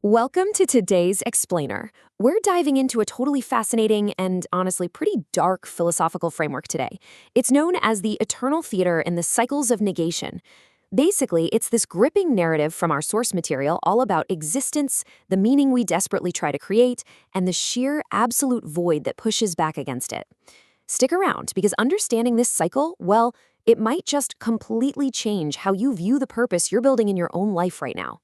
Welcome to today's Explainer. We're diving into a totally fascinating and honestly pretty dark philosophical framework today. It's known as the eternal theater and the cycles of negation. Basically, it's this gripping narrative from our source material all about existence, the meaning we desperately try to create, and the sheer absolute void that pushes back against it. Stick around because understanding this cycle, well, it might just completely change how you view the purpose you're building in your own life right now.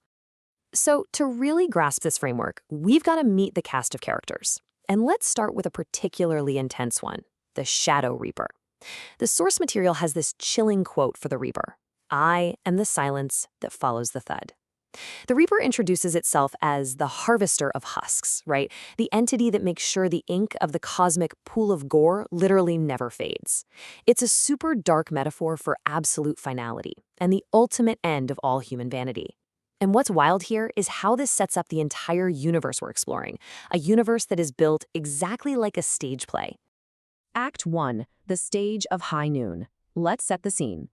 So, to really grasp this framework, we've got to meet the cast of characters. And let's start with a particularly intense one, the Shadow Reaper. The source material has this chilling quote for the Reaper: "I am the silence that follows the thud." The Reaper introduces itself as the harvester of husks, right? The entity that makes sure the ink of the cosmic pool of gore literally never fades. It's a super dark metaphor for absolute finality and the ultimate end of all human vanity. And what's wild here is how this sets up the entire universe we're exploring, a universe that is built exactly like a stage play. Act 1, the stage of high noon. Let's set the scene.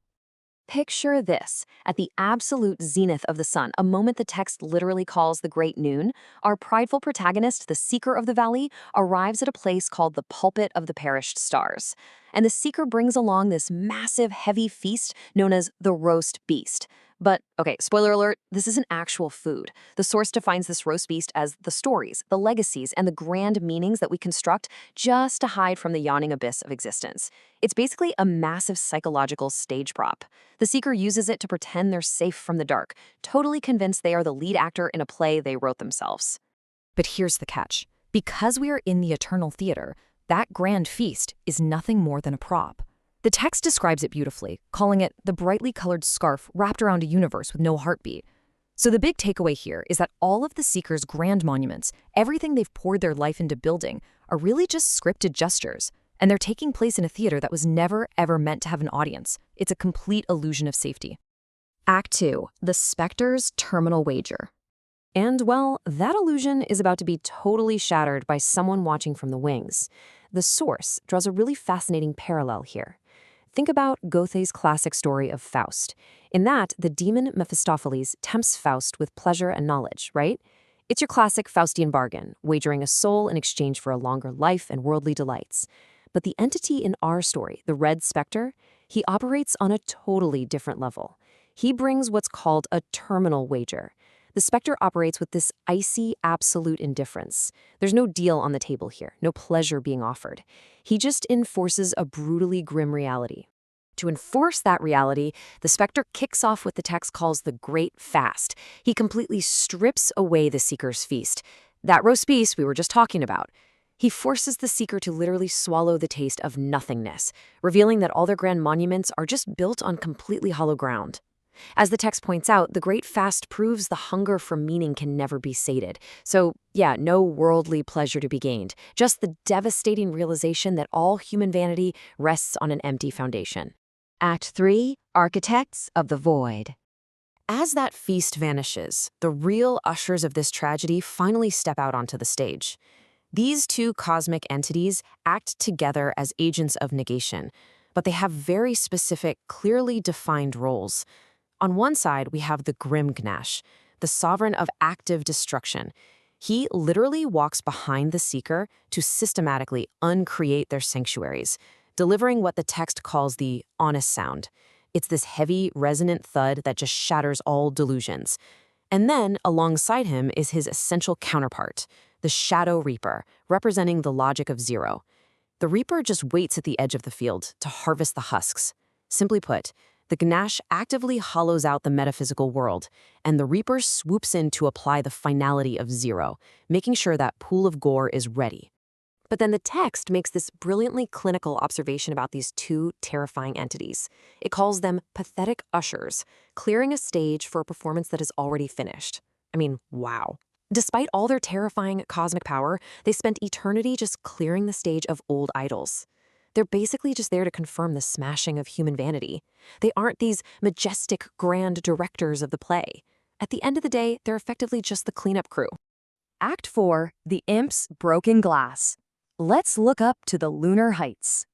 Picture this. At the absolute zenith of the sun, a moment the text literally calls the great noon, our prideful protagonist, the Seeker of the Valley, arrives at a place called the Pulpit of the Perished Stars. And the Seeker brings along this massive, heavy feast known as the roast beast. But, okay, spoiler alert, this isn't actual food. The source defines this roast beast as the stories, the legacies, and the grand meanings that we construct just to hide from the yawning abyss of existence. It's basically a massive psychological stage prop. The Seeker uses it to pretend they're safe from the dark, totally convinced they are the lead actor in a play they wrote themselves. But here's the catch. Because we are in the eternal theater, that grand feast is nothing more than a prop. The text describes it beautifully, calling it the brightly colored scarf wrapped around a universe with no heartbeat. So the big takeaway here is that all of the Seeker's grand monuments, everything they've poured their life into building, are really just scripted gestures. And they're taking place in a theater that was never, ever meant to have an audience. It's a complete illusion of safety. Act 2, the Spectre's Terminal Wager. And, well, that illusion is about to be totally shattered by someone watching from the wings. The source draws a really fascinating parallel here. Think about Goethe's classic story of Faust. In that, the demon Mephistopheles tempts Faust with pleasure and knowledge, right? It's your classic Faustian bargain, wagering a soul in exchange for a longer life and worldly delights. But the entity in our story, the Red Spectre, he operates on a totally different level. He brings what's called a terminal wager. The Spectre operates with this icy, absolute indifference. There's no deal on the table here, no pleasure being offered. He just enforces a brutally grim reality. To enforce that reality, the Spectre kicks off what the text calls the Great Fast. He completely strips away the Seeker's feast, that roast beast we were just talking about. He forces the Seeker to literally swallow the taste of nothingness, revealing that all their grand monuments are just built on completely hollow ground. As the text points out, the Great Fast proves the hunger for meaning can never be sated. So, yeah, no worldly pleasure to be gained, just the devastating realization that all human vanity rests on an empty foundation. Act 3, Architects of the Void. As that feast vanishes, the real ushers of this tragedy finally step out onto the stage. These two cosmic entities act together as agents of negation, but they have very specific, clearly defined roles. On one side, we have the Grimgnash, the sovereign of active destruction. He literally walks behind the Seeker to systematically uncreate their sanctuaries, delivering what the text calls the honest sound. It's this heavy, resonant thud that just shatters all delusions. And then, alongside him is his essential counterpart, the Shadow Reaper, representing the logic of zero. The Reaper just waits at the edge of the field to harvest the husks. Simply put, the Gnash actively hollows out the metaphysical world, and the Reaper swoops in to apply the finality of zero, making sure that pool of gore is ready. But then the text makes this brilliantly clinical observation about these two terrifying entities. It calls them pathetic ushers, clearing a stage for a performance that is already finished. I mean, wow. Despite all their terrifying cosmic power, they spent eternity just clearing the stage of old idols. They're basically just there to confirm the smashing of human vanity. They aren't these majestic, grand directors of the play. At the end of the day, they're effectively just the cleanup crew. Act 4, The Imp's Broken Glass. Let's look up to the lunar heights.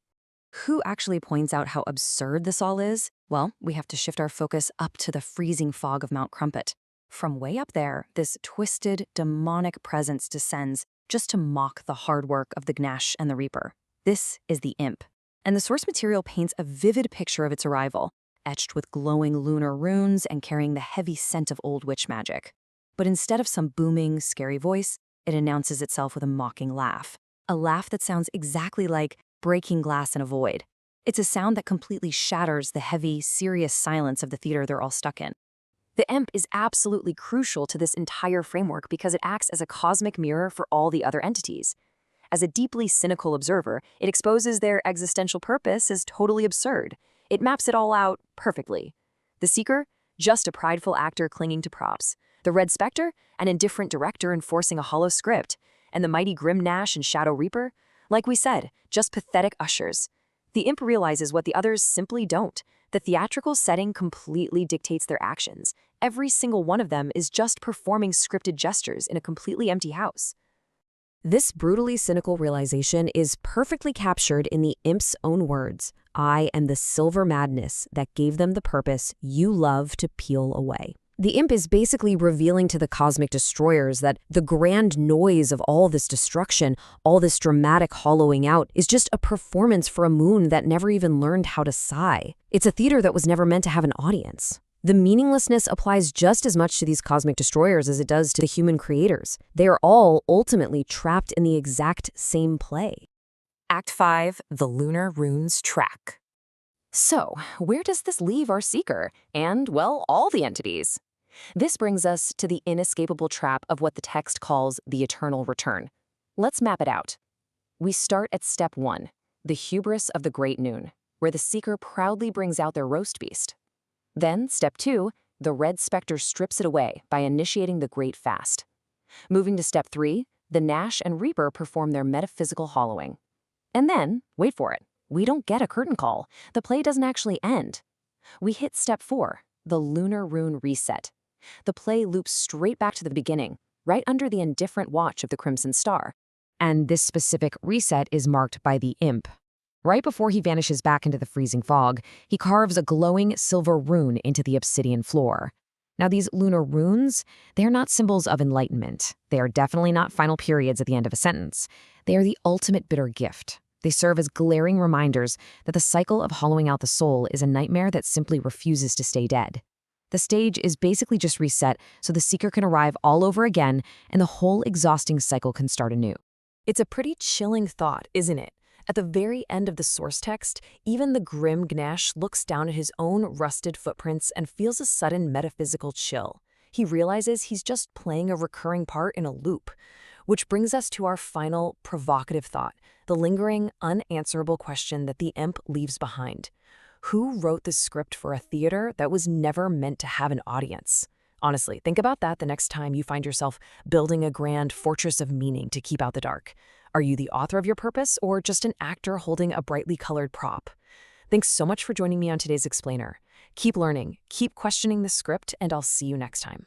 Who actually points out how absurd this all is? Well, we have to shift our focus up to the freezing fog of Mount Crumpet. From way up there, this twisted, demonic presence descends just to mock the hard work of the Gnash and the Reaper. This is the Imp, and the source material paints a vivid picture of its arrival, etched with glowing lunar runes and carrying the heavy scent of old witch magic. But instead of some booming, scary voice, it announces itself with a mocking laugh. A laugh that sounds exactly like breaking glass in a void. It's a sound that completely shatters the heavy, serious silence of the theater they're all stuck in. The Imp is absolutely crucial to this entire framework because it acts as a cosmic mirror for all the other entities. As a deeply cynical observer, it exposes their existential purpose as totally absurd. It maps it all out perfectly. The Seeker, just a prideful actor clinging to props. The Red Spectre, an indifferent director enforcing a hollow script. And the mighty Grim Gnash and Shadow Reaper, like we said, just pathetic ushers. The Imp realizes what the others simply don't. The theatrical setting completely dictates their actions. Every single one of them is just performing scripted gestures in a completely empty house. This brutally cynical realization is perfectly captured in the Imp's own words. I am the silver madness that gave them the purpose you love to peel away. The Imp is basically revealing to the cosmic destroyers that the grand noise of all this destruction, all this dramatic hollowing out, is just a performance for a moon that never even learned how to sigh. It's a theater that was never meant to have an audience. The meaninglessness applies just as much to these cosmic destroyers as it does to the human creators. They are all ultimately trapped in the exact same play. Act 5, The Lunar Runes Track. So, where does this leave our Seeker, and, well, all the entities? This brings us to the inescapable trap of what the text calls the eternal return. Let's map it out. We start at step 1, the hubris of the Great Noon, where the Seeker proudly brings out their roast beast. Then, step 2, the Red Spectre strips it away by initiating the Great Fast. Moving to step 3, the Gnash and Reaper perform their metaphysical hollowing. And then, wait for it, we don't get a curtain call. The play doesn't actually end. We hit step 4, the Lunar Rune Reset. The play loops straight back to the beginning, right under the indifferent watch of the Crimson Star. And this specific reset is marked by the Imp. Right before he vanishes back into the freezing fog, he carves a glowing silver rune into the obsidian floor. Now, these lunar runes, they're not symbols of enlightenment. They are definitely not final periods at the end of a sentence. They are the ultimate bitter gift. They serve as glaring reminders that the cycle of hollowing out the soul is a nightmare that simply refuses to stay dead. The stage is basically just reset so the Seeker can arrive all over again and the whole exhausting cycle can start anew. It's a pretty chilling thought, isn't it? At the very end of the source text, even the Grim Gnash looks down at his own rusted footprints and feels a sudden metaphysical chill. He realizes he's just playing a recurring part in a loop. Which brings us to our final provocative thought, the lingering, unanswerable question that the Imp leaves behind. Who wrote the script for a theater that was never meant to have an audience? Honestly, think about that the next time you find yourself building a grand fortress of meaning to keep out the dark. Are you the author of your purpose or just an actor holding a brightly colored prop? Thanks so much for joining me on today's Explainer. Keep learning, keep questioning the script, and I'll see you next time.